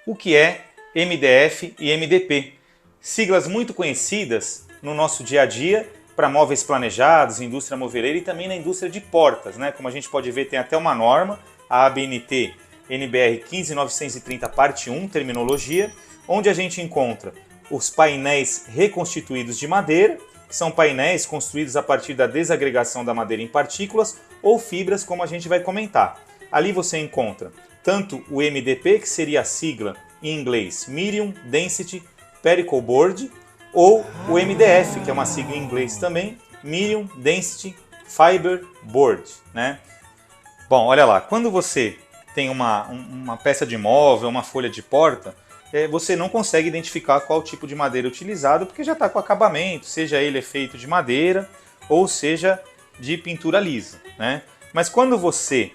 o que é MDF e MDP, siglas muito conhecidas no nosso dia a dia para móveis planejados, indústria moveleira e também na indústria de portas, né? Como a gente pode ver, tem até uma norma, a ABNT NBR 15930 parte 1, terminologia, onde a gente encontra os painéis reconstituídos de madeira, que são painéis construídos a partir da desagregação da madeira em partículas ou fibras, como a gente vai comentar. Ali você encontra tanto o MDP, que seria a sigla em inglês Medium Density Particle Board, ou o MDF, que é uma sigla em inglês também, Medium Density Fiber Board, né? Bom, olha lá, quando você tem uma peça de móvel, uma folha de porta, você não consegue identificar qual tipo de madeira utilizado, porque já está com acabamento, seja ele feito de madeira ou seja de pintura lisa, né? Mas quando você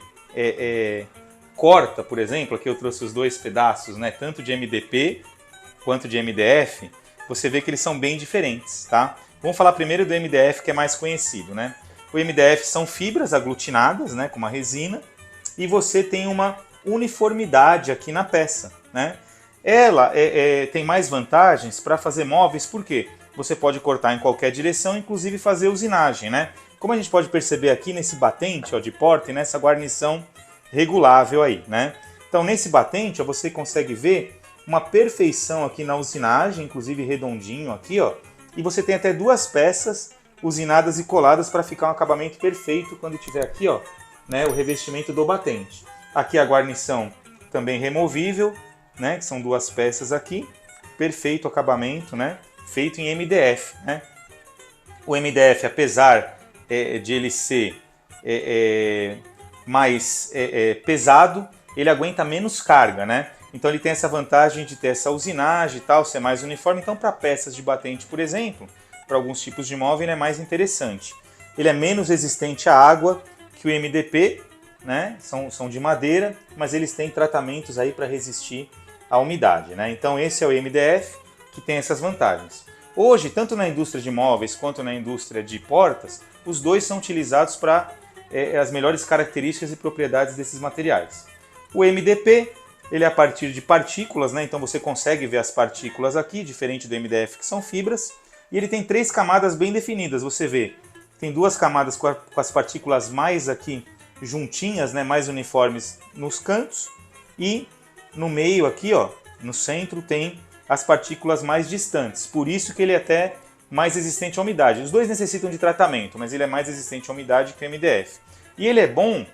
corta, por exemplo, aqui eu trouxe os dois pedaços, né, tanto de MDP quanto de MDF, você vê que eles são bem diferentes, tá? Vamos falar primeiro do MDF, que é mais conhecido, né? O MDF são fibras aglutinadas, né, com uma resina, e você tem uma uniformidade aqui na peça, né? Ela tem mais vantagens para fazer móveis, porque você pode cortar em qualquer direção, inclusive fazer usinagem, né? Como a gente pode perceber aqui nesse batente, ó, de porta e nessa guarnição regulável aí, né? Então nesse batente, ó, você consegue ver uma perfeição aqui na usinagem, inclusive redondinho aqui, ó, e você tem até duas peças usinadas e coladas para ficar um acabamento perfeito quando tiver aqui, ó, né, o revestimento do batente. Aqui a guarnição também removível, né, que são duas peças aqui, perfeito acabamento, né, feito em MDF, né. O MDF, apesar de ele ser mais pesado, ele aguenta menos carga, né. Então ele tem essa vantagem de ter essa usinagem e tal, ser mais uniforme. Então para peças de batente, por exemplo, para alguns tipos de móvel ele é mais interessante. Ele é menos resistente à água que o MDP, né? São de madeira, mas eles têm tratamentos aí para resistir à umidade, né? Então esse é o MDF, que tem essas vantagens. Hoje, tanto na indústria de móveis quanto na indústria de portas, os dois são utilizados para as melhores características e propriedades desses materiais. O MDP, ele é a partir de partículas, né? Então você consegue ver as partículas aqui, diferente do MDF, que são fibras. E ele tem três camadas bem definidas, você vê. Tem duas camadas com as partículas mais aqui juntinhas, né? Mais uniformes nos cantos. E no meio aqui, ó, no centro, tem as partículas mais distantes. Por isso que ele é até mais resistente à umidade. Os dois necessitam de tratamento, mas ele é mais resistente à umidade que o MDF. E ele é bom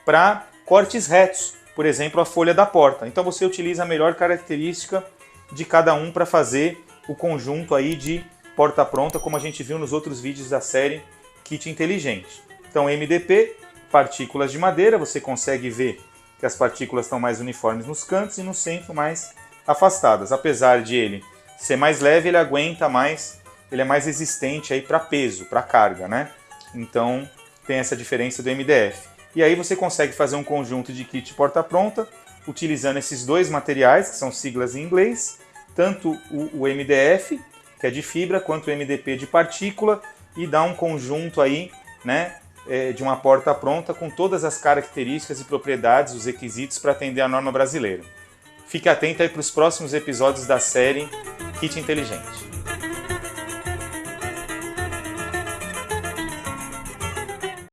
para cortes retos. Por exemplo, a folha da porta. Então você utiliza a melhor característica de cada um para fazer o conjunto aí de porta pronta, como a gente viu nos outros vídeos da série Kit Inteligente. Então MDP, partículas de madeira, você consegue ver que as partículas estão mais uniformes nos cantos e no centro mais afastadas. Apesar de ele ser mais leve, ele aguenta mais, ele é mais resistente aí para peso, para carga, né? Então tem essa diferença do MDF. E aí você consegue fazer um conjunto de kit porta-pronta, utilizando esses dois materiais, que são siglas em inglês, tanto o MDF, que é de fibra, quanto o MDP de partícula, e dá um conjunto aí, né, de uma porta-pronta com todas as características e propriedades, os requisitos para atender a norma brasileira. Fique atento aí para os próximos episódios da série Kit Inteligente.